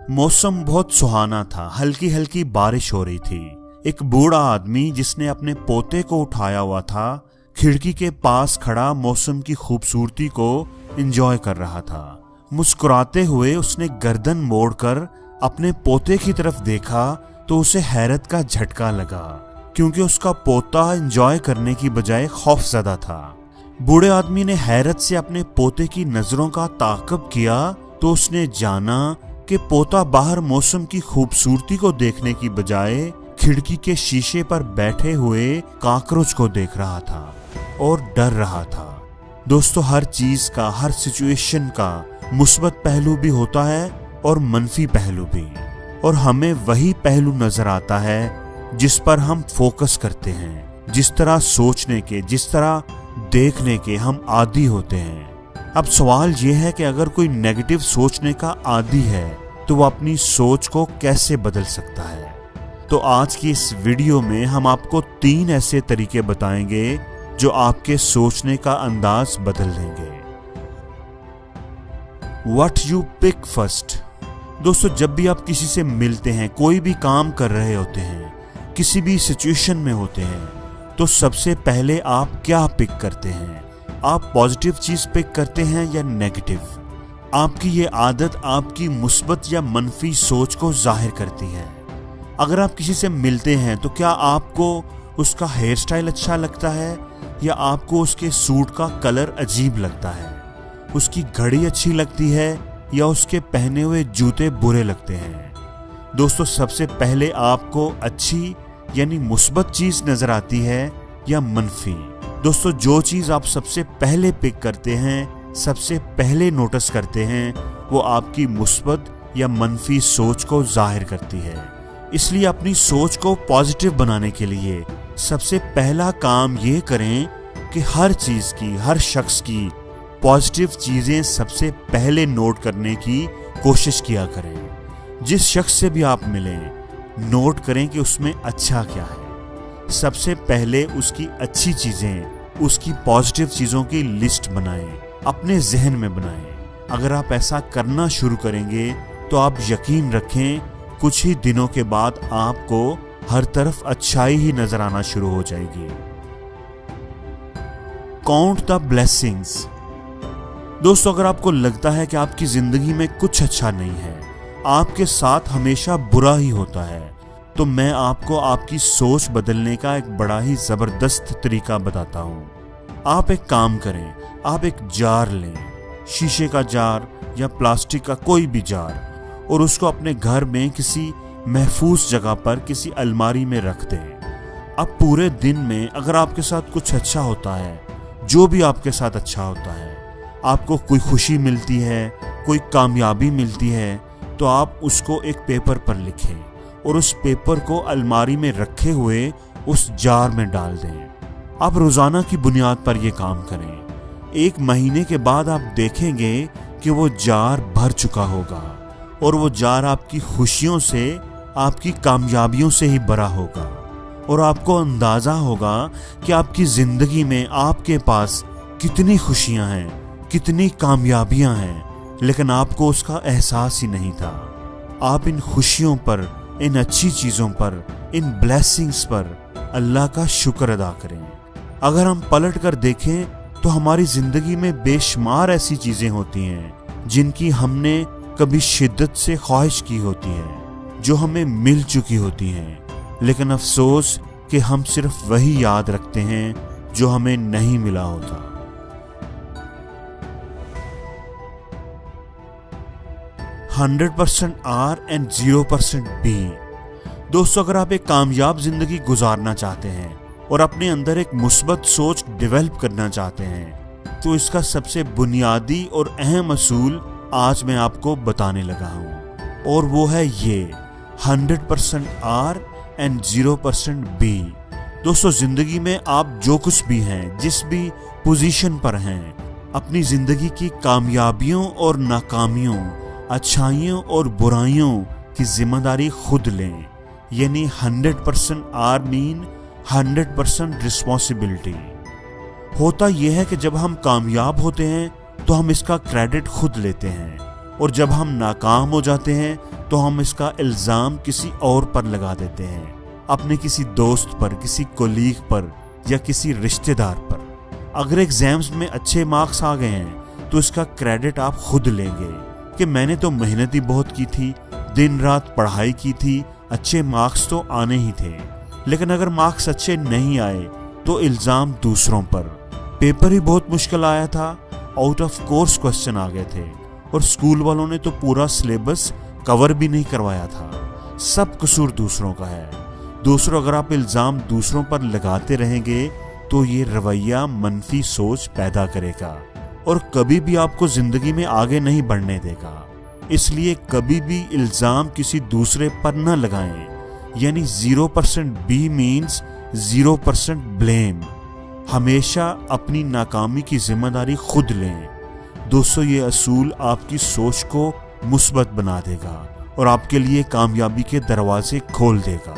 मौसम बहुत सुहाना था, हल्की हल्की बारिश हो रही थी। एक बूढ़ा आदमी जिसने अपने पोते को उठाया हुआ था, खिड़की के पास खड़ा मौसम की खूबसूरती को एंजॉय कर रहा था। मुस्कुराते हुए उसने गर्दन मोड़कर अपने पोते की तरफ देखा तो उसे हैरत का झटका लगा, क्योंकि उसका पोता एंजॉय करने की बजाय खौफजदा था। बूढ़े आदमी ने हैरत से अपने पोते की नजरों का ताक़ुब किया तो उसने जाना कि पोता बाहर मौसम की खूबसूरती को देखने की बजाय खिड़की के शीशे पर बैठे हुए कॉकरोच को देख रहा था और डर रहा था। दोस्तों, हर चीज का, हर सिचुएशन का मुस्बत पहलू भी होता है और मनफी पहलू भी, और हमें वही पहलू नजर आता है जिस पर हम फोकस करते हैं। जिस तरह सोचने के, जिस तरह देखने के हम आदी होते हैं। अब सवाल यह है कि अगर कोई नेगेटिव सोचने का आदी है तो वो अपनी सोच को कैसे बदल सकता है। तो आज की इस वीडियो में हम आपको 3 ऐसे तरीके बताएंगे जो आपके सोचने का अंदाज बदल देंगे। What you pick first। दोस्तों, जब भी आप किसी से मिलते हैं, कोई भी काम कर रहे होते हैं, किसी भी सिचुएशन में होते हैं, तो सबसे पहले आप क्या पिक करते हैं? आप पॉजिटिव चीज पिक करते हैं या नेगेटिव? आपकी ये आदत आपकी मुस्बत या मनफी सोच को जाहिर करती है। अगर आप किसी से मिलते हैं तो क्या आपको उसका हेयर स्टाइल अच्छा लगता है या आपको उसके सूट का कलर अजीब लगता है? उसकी घड़ी अच्छी लगती है या उसके पहने हुए जूते बुरे लगते हैं? दोस्तों, सबसे पहले आपको अच्छी यानी मुस्बत चीज नजर आती है या मनफी? दोस्तों, जो चीज आप सबसे पहले पिक करते हैं, सबसे पहले नोटिस करते हैं, वो आपकी मुस्बत या मनफी सोच को जाहिर करती है। इसलिए अपनी सोच को पॉजिटिव बनाने के लिए सबसे पहला काम ये करें कि हर चीज की, हर शख्स की पॉजिटिव चीजें सबसे पहले नोट करने की कोशिश किया करें। जिस शख्स से भी आप मिलें, नोट करें कि उसमें अच्छा क्या है। सबसे पहले उसकी अच्छी चीजें, उसकी पॉजिटिव चीजों की लिस्ट बनाएं, अपने जहन में बनाएं। अगर आप ऐसा करना शुरू करेंगे तो आप यकीन रखें, कुछ ही दिनों के बाद आपको हर तरफ अच्छाई ही नजर आना शुरू हो जाएगी। Count the blessings. दोस्तों, अगर आपको लगता है कि आपकी जिंदगी में कुछ अच्छा नहीं है, आपके साथ हमेशा बुरा ही होता है, तो मैं आपको आपकी सोच बदलने का एक बड़ा ही जबरदस्त तरीका बताता हूँ। आप एक काम करें, आप एक जार लें, शीशे का जार या प्लास्टिक का कोई भी जार, और उसको अपने घर में किसी महफूज जगह पर किसी अलमारी में रख दें। अब पूरे दिन में अगर आपके साथ कुछ अच्छा होता है, जो भी आपके साथ अच्छा होता है, आपको कोई खुशी मिलती है, कोई कामयाबी मिलती है, तो आप उसको एक पेपर पर लिखें और उस पेपर को अलमारी में रखे हुए उस जार में डाल दें। आप रोजाना की बुनियाद पर यह काम करें। 1 महीने के बाद आप देखेंगे कि वो जार भर चुका होगा और वो जार आपकी खुशियों से, आपकी कामयाबियों से ही भरा होगा, और आपको अंदाजा होगा कि आपकी जिंदगी में आपके पास कितनी खुशियां हैं, कितनी कामयाबियां हैं, लेकिन आपको उसका एहसास ही नहीं था। आप इन खुशियों पर, इन अच्छी चीजों पर, इन ब्लेसिंग्स पर अल्लाह का शुक्र अदा करें। अगर हम पलट कर देखें तो हमारी जिंदगी में बेशुमार ऐसी चीजें होती हैं जिनकी हमने कभी शिद्दत से ख्वाहिश की होती है, जो हमें मिल चुकी होती हैं, लेकिन अफसोस कि हम सिर्फ वही याद रखते हैं जो हमें नहीं मिला होता। %100 R and 0% B। दोस्तों, अगर आप एक कामयाब जिंदगी गुजारना चाहते हैं और अपने अंदर एक मुस्बत सोच डेवलप करना चाहते हैं, तो इसका सबसे बुनियादी और अहम असूल आज मैं आपको बताने लगा हूँ, और वो है ये 100% R and 0% B। दोस्तों, जिंदगी में आप जो कुछ भी हैं, जिस भी पोजीशन पर हैं, अपनी जिंदगी की कामयाबियों और नाकामियों, अच्छाइयों और बुराइयों की जिम्मेदारी खुद लें। यानी 100% R मीन 100% रिस्पॉन्सिबिलिटी। होता यह है कि जब हम कामयाब होते हैं तो हम इसका क्रेडिट खुद लेते हैं, और जब हम नाकाम हो जाते हैं तो हम इसका इल्ज़ाम किसी और पर लगा देते हैं, अपने किसी दोस्त पर, किसी कोलीग पर या किसी रिश्तेदार पर। अगर एग्जाम्स में अच्छे मार्क्स आ गए हैं तो इसका क्रेडिट आप खुद लेंगे कि मैंने तो मेहनत ही बहुत की थी, दिन रात पढ़ाई की थी, अच्छे मार्क्स तो आने ही थे। लेकिन अगर मार्क्स अच्छे नहीं आए तो इल्ज़ाम दूसरों पर। पेपर ही बहुत मुश्किल आया था, आउट ऑफ कोर्स क्वेश्चन आ गए थे और स्कूल वालों ने तो पूरा सिलेबस कवर भी नहीं करवाया था। सब कसूर दूसरों का है। दोस्तों, अगर आप इल्ज़ाम दूसरों पर लगाते रहेंगे तो ये रवैया मनफी सोच पैदा करेगा और कभी भी आपको जिंदगी में आगे नहीं बढ़ने देगा। इसलिए कभी भी इल्ज़ाम किसी दूसरे पर न लगाएं, यानी 0% बी मीन्स 0% ब्लेम। हमेशा अपनी नाकामी की जिम्मेदारी खुद लें। दोस्तों, ये असूल आपकी सोच को मुस्बत बना देगा और आपके लिए कामयाबी के दरवाजे खोल देगा।